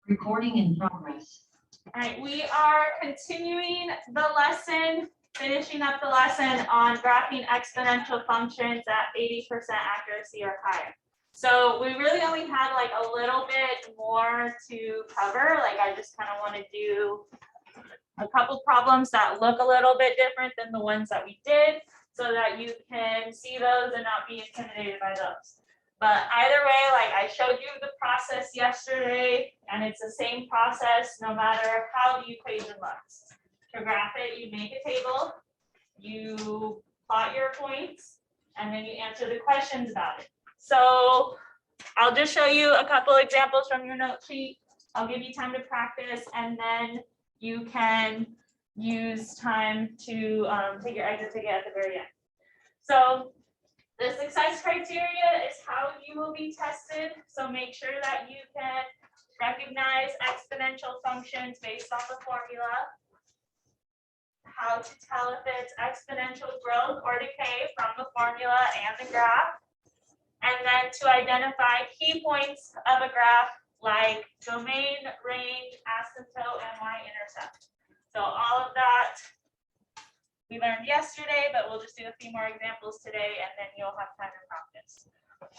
Recording in progress. All right, we are continuing the lesson, finishing up the lesson on graphing exponential functions at 80% accuracy or higher. So we really only had like a little bit more to cover. Like I just kind of want to do a couple problems that look a little bit different than the ones that we did so that you can see those and not be intimidated by those. But either way, like I showed you the process yesterday, and it's the same process no matter how the equation looks. To graph it, you make a table, you plot your points, and then you answer the questions about it. So I'll just show you a couple examples from your note sheet. I'll give you time to practice, and then you can use time to take your exit ticket at the very end. So the success criteria is how you will be tested. So make sure that you can recognize exponential functions based on the formula, how to tell if it's exponential growth or decay from the formula and the graph, and then to identify key points of a graph like domain, range, asymptote, and y-intercept. So all of that we learned yesterday, but we'll just do a few more examples today, and then you'll have time to practice.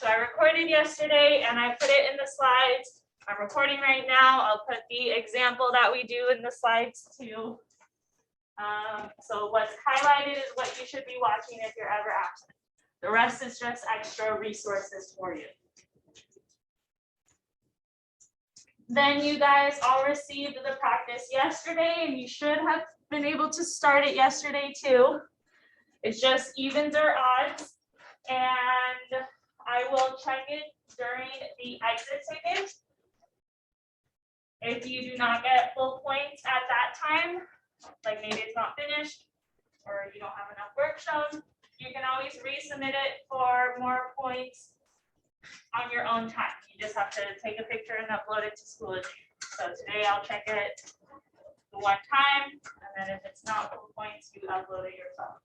So I recorded yesterday, and I put it in the slides. I'm recording right now. I'll put the example that we do in the slides too. So what's highlighted is what you should be watching if you're ever absent. The rest is just extra resources for you. Then you guys all received the practice yesterday, and you should have been able to start it yesterday too. It's just evens or odds, and I will check it during the exit ticket. If you do not get full points at that time, like maybe it's not finished or you don't have enough work shown, you can always resubmit it for more points on your own time. You just have to take a picture and upload it to Schoology. So today I'll check it the one time, and then if it's not full points, you upload it yourself.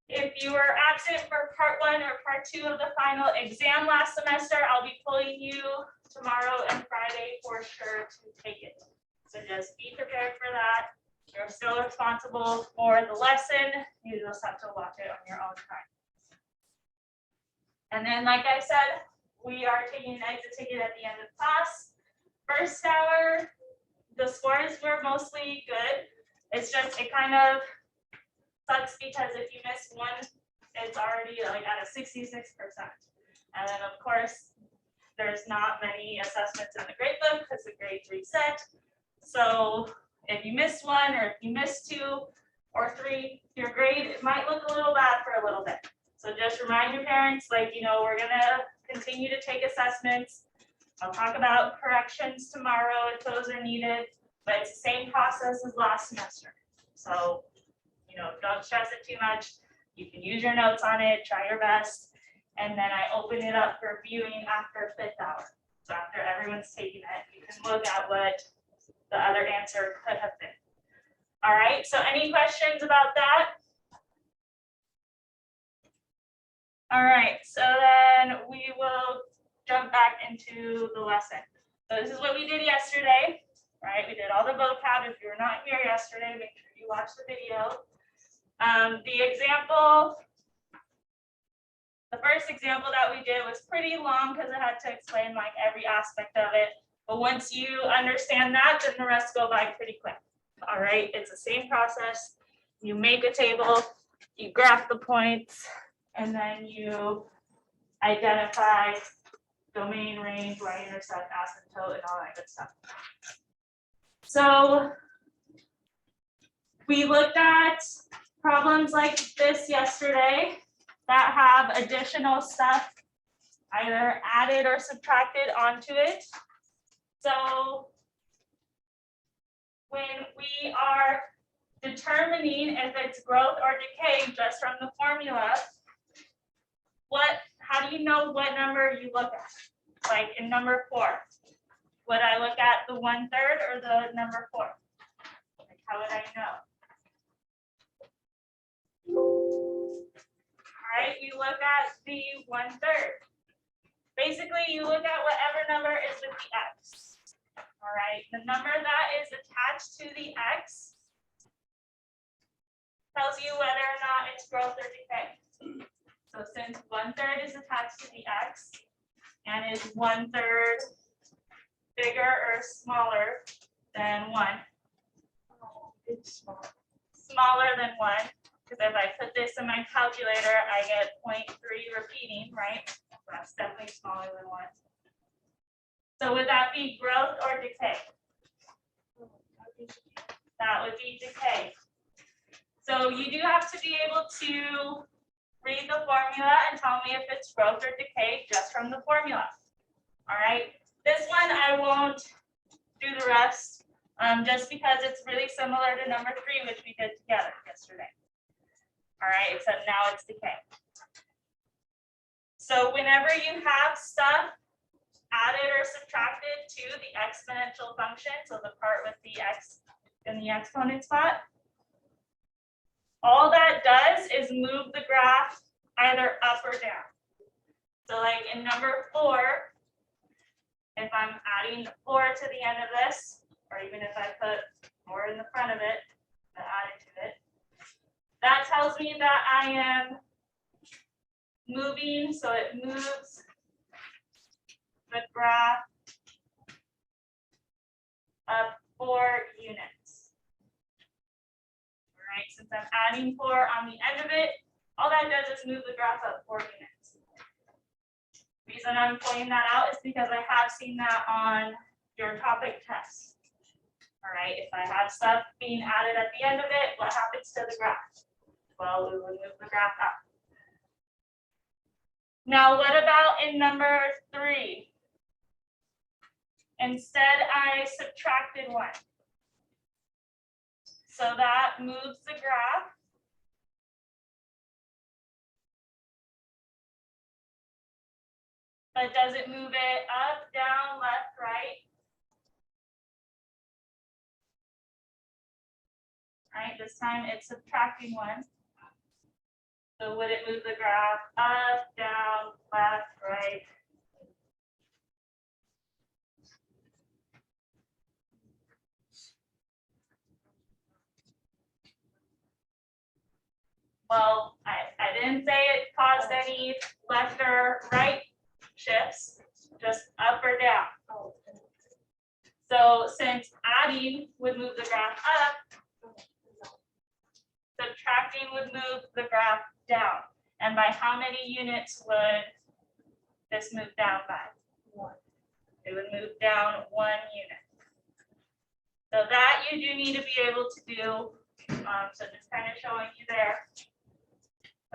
If you were absent for part 1 or part 2 of the final exam last semester, I'll be pulling you tomorrow and Friday for sure to take it. So just be prepared for that. You're still responsible for the lesson. You just have to watch it on your own time. And then, like I said, we are taking an exit ticket at the end of class. First hour, the scores were mostly good. It's just, it kind of sucks because if you miss one, it's already like at a 66%. And then of course, there's not many assessments in the grade book because the grades reset. So if you miss one or if you miss 2 or 3, your grade might look a little bad for a little bit. So just remind your parents, like, you know, we're gonna continue to take assessments. I'll talk about corrections tomorrow if those are needed, but it's the same process as last semester. So, you know, don't stress it too much. You can use your notes on it, try your best, and then I open it up for viewing after 5th hour. So after everyone's taken it, you can look at what the other answer could have been. All right, so any questions about that? All right, so then we will jump back into the lesson. So this is what we did yesterday, right? We did all the vocab. If you were not here yesterday, make sure you watch the video. The example, the first example that we did was pretty long because it had to explain like every aspect of it. But once you understand that, then the rest go by pretty quick. All right, it's the same process. You make a table, you graph the points, and then you identify domain, range, y-intercept, asymptote, and all that good stuff. So we looked at problems like this yesterday that have additional stuff either added or subtracted onto it. So when we are determining if it's growth or decay just from the formula, how do you know what number you look at? Like in number 4, would I look at the 1/3 or the number 4? Like how would I know? All right, you look at the 1/3. Basically, you look at whatever number is with the x. All right, the number that is attached to the x tells you whether or not it's growth or decay. So since 1/3 is attached to the x and is 1/3 bigger or smaller than 1, It's small. smaller than 1, because if I put this in my calculator, I get 0.3 repeating, right? So that's definitely smaller than 1. So would that be growth or decay? That would be decay. So you do have to be able to read the formula and tell me if it's growth or decay just from the formula. All right. This one I won't do the rest, just because it's really similar to number 3, which we did together yesterday. All right, except now it's decay. So whenever you have stuff added or subtracted to the exponential function, so the part with the x in the exponent spot, all that does is move the graph either up or down. So like in number 4, if I'm adding 4 to the end of this, or even if I put 4 in the front of it, to add it to it, that tells me that I am moving, so it moves the graph up 4 units. All right, since I'm adding 4 on the end of it, all that does is move the graph up 4 units. The reason I'm pointing that out is because I have seen that on your topic test. All right, if I have stuff being added at the end of it, what happens to the graph? Well, we will move the graph up. Now, what about in number 3? Instead, I subtracted 1. So that moves the graph but does it move it up, down, left, right? Right, this time it's subtracting 1. So would it move the graph up, down, left, right? Well, I didn't say it caused any left or right shifts, just up or down. So since adding would move the graph up, subtracting would move the graph down. And by how many units would this move down by? 1. It would move down 1 unit. So that you do need to be able to do. So just kind of showing you there.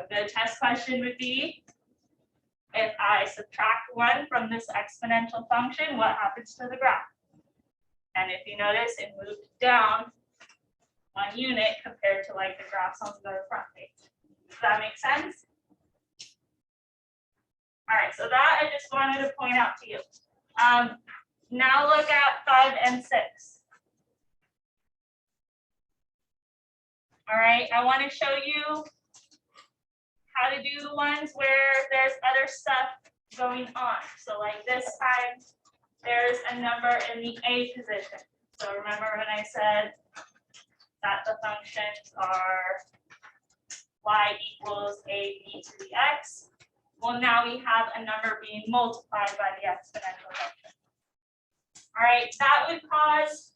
A good test question would be, if I subtract 1 from this exponential function, what happens to the graph? And if you notice, it moved down 1 unit compared to like the graphs on the front page. Does that make sense? All right, so that I just wanted to point out to you. Now look at 5 and 6. All right, I want to show you how to do the ones where there's other stuff going on. So like this time, there's a number in the a position. So remember when I said that the functions are y equals a b to the x? Well, now we have a number being multiplied by the exponential function. All right, that would cause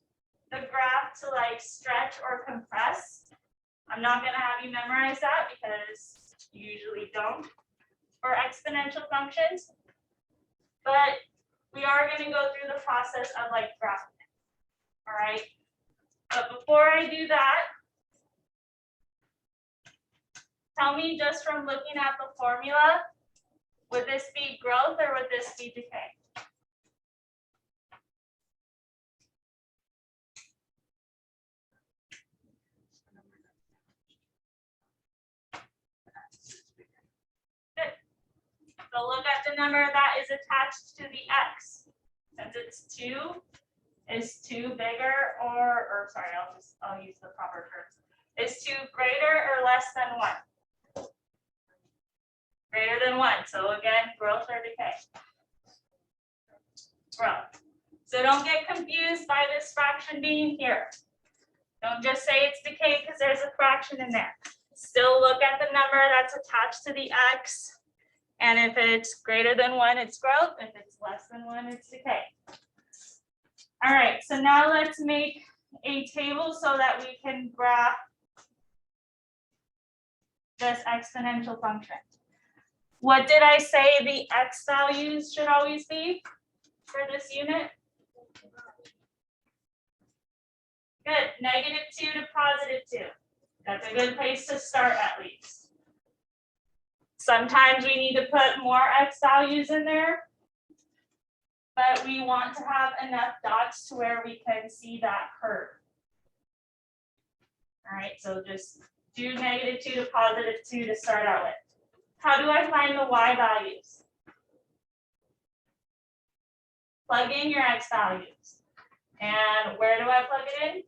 the graph to like stretch or compress. I'm not going to have you memorize that because you usually don't for exponential functions, but we are going to go through the process of like graphing it. All right, but before I do that, tell me just from looking at the formula, would this be growth or would this be decay? Good. So look at the number that is attached to the x. Since it's 2, is 2 bigger or sorry, I'll use the proper terms. Is 2 greater or less than 1? Greater than 1. So again, growth or decay? Growth. So So don't get confused by this fraction being here. Don't just say it's decay because there's a fraction in there. Still look at the number that's attached to the x. And if it's greater than 1, it's growth. If it's less than 1, it's decay. All right, so now let's make a table so that we can graph this exponential function. What did I say the x values should always be for this unit? Good, -2 to +2. That's a good place to start at least. Sometimes we need to put more x values in there, but we want to have enough dots to where we can see that curve. All right, so just do -2 to +2 to start out with. How do I find the y values? Plug in your x values. And where do I plug it in?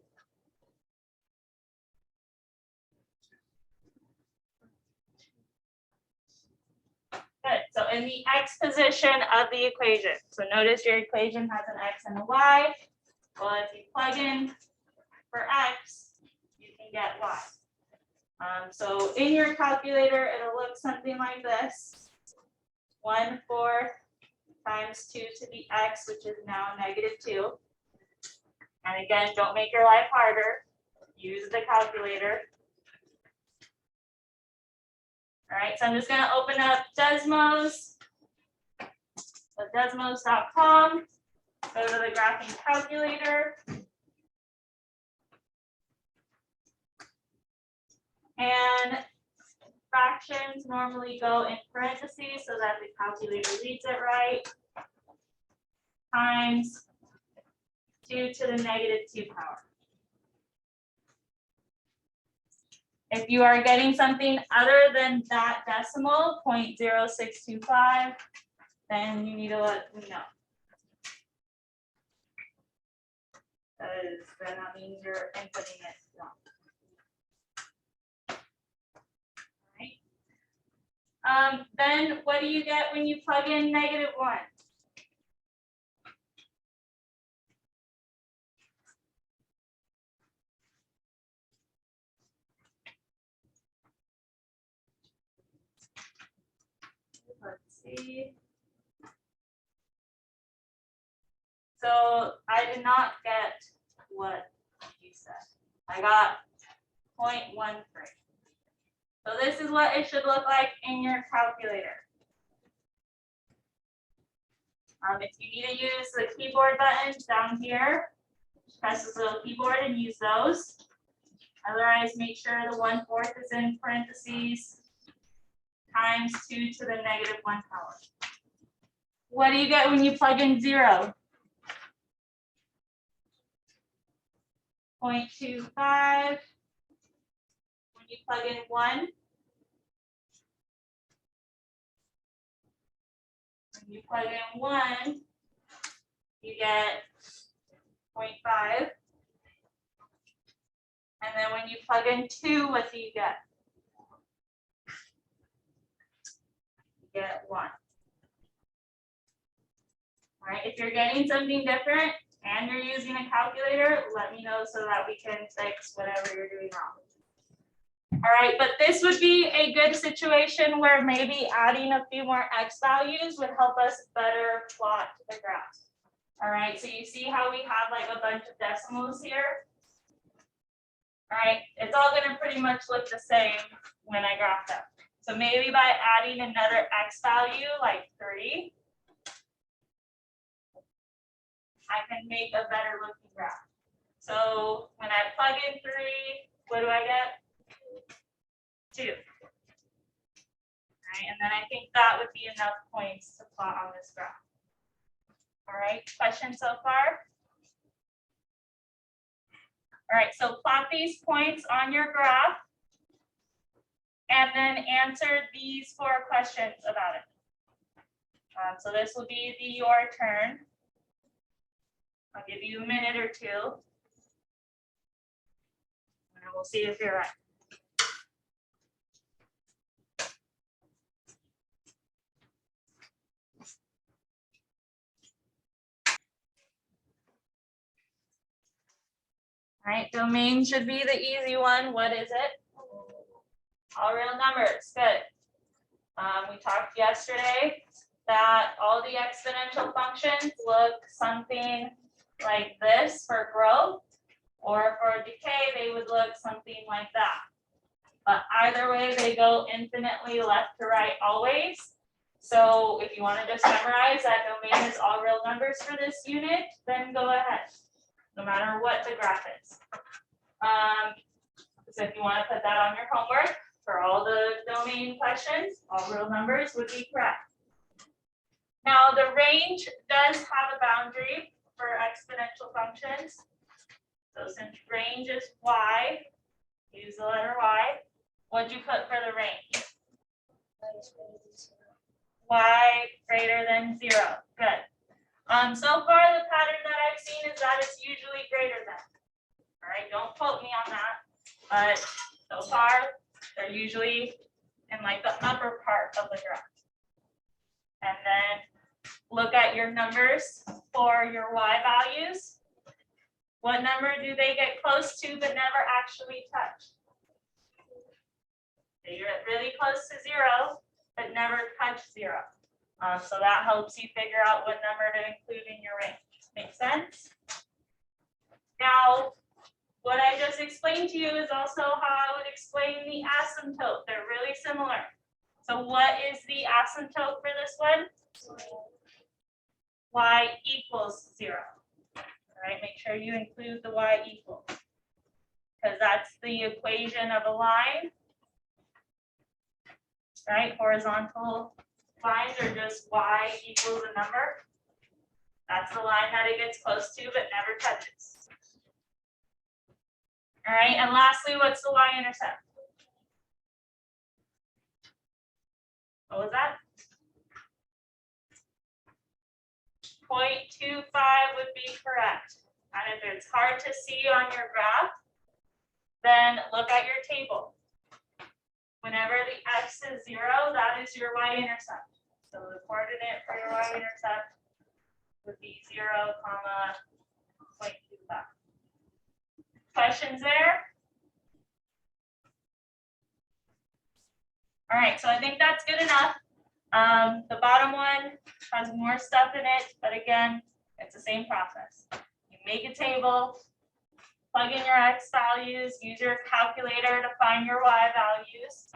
Good, so in the x position of the equation. So notice your equation has an x and a y. Well, if you plug in for x, you can get y. So in your calculator, it'll look something like this. 1/4 times 2 to the x, which is now -2. And again, don't make your life harder. Use the calculator. All right, so I'm just going to open up Desmos. So desmos.com. Go to the graphing calculator. And fractions normally go in parentheses so that the calculator reads it right. Times 2 to the -2 power. If you are getting something other than that decimal, 0.0625, then you need to let me know. Because then that means you're inputting it wrong. Then what do you get when you plug in -1? Let's see. So I did not get what you said. I got 0.13. So this is what it should look like in your calculator. If you need to use the keyboard buttons down here, press this little keyboard and use those. Otherwise, make sure the 1/4 is in parentheses times 2 to the -1 power. What do you get when you plug in 0? 0.25. When you plug in 1, when you plug in 1, you get 0.5. And then when you plug in 2, what do you get? You get 1. All right, if you're getting something different and you're using a calculator, let me know so that we can fix whatever you're doing wrong. All right, but this would be a good situation where maybe adding a few more x values would help us better plot the graph. All right, so you see how we have like a bunch of decimals here? All right, it's all going to pretty much look the same when I graph them. So maybe by adding another x value like 3, I can make a better looking graph. So when I plug in 3, what do I get? 2. All right, and then I think that would be enough points to plot on this graph. All right, questions so far? All right, so plot these points on your graph and then answer these 4 questions about it. So this will be your turn. I'll give you a minute or 2. And we'll see if you're right. right, domain should be the easy one. What is it? All real numbers, good. We talked yesterday that all the exponential functions look something like this for growth, or for decay, they would look something like that. But either way, they go infinitely left to right always. So if you want to just memorize that domain is all real numbers for this unit, then go ahead, no matter what the graph is. So if you want to put that on your homework for all the domain questions, all real numbers would be correct. Now the range does have a boundary for exponential functions. So since range is y, use the letter y. What'd you put for the range? Y greater than 0. Good. So far the pattern that I've seen is that it's usually greater than. All right, don't quote me on that, but so far they're usually in like the upper part of the graph. And then look at your numbers for your y values. What number do they get close to but never actually touch? You're really close to 0, but never touch 0. So that helps you figure out what number to include in your range. Make sense? Now, what I just explained to you is also how I would explain the asymptote. They're really similar. So what is the asymptote for this one? Y equals 0. All right, make sure you include the y equals, because that's the equation of a line. Right, horizontal lines are just y equals a number. That's the line that it gets close to but never touches. All right, and lastly, what's the y-intercept? What was that? 0.25 would be correct. And if it's hard to see on your graph, then look at your table. Whenever the x is 0, that is your y-intercept. So the coordinate for your y-intercept would be 0, 0.25. Questions there? All right, so I think that's good enough. The bottom one has more stuff in it, but again, it's the same process. You make a table, plug in your x values, use your calculator to find your y values,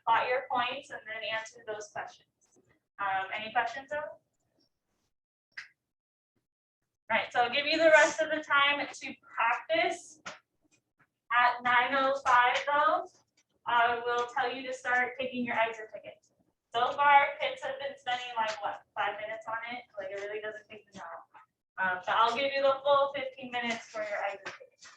plot your points, and then answer those questions. Any questions though? All right, so I'll give you the rest of the time to practice. At 9:05 though, I will tell you to start taking your exit tickets. So far, kids have been spending like what, 5 minutes on it? Like it really doesn't take them long. So I'll give you the full 15 minutes for your exit tickets.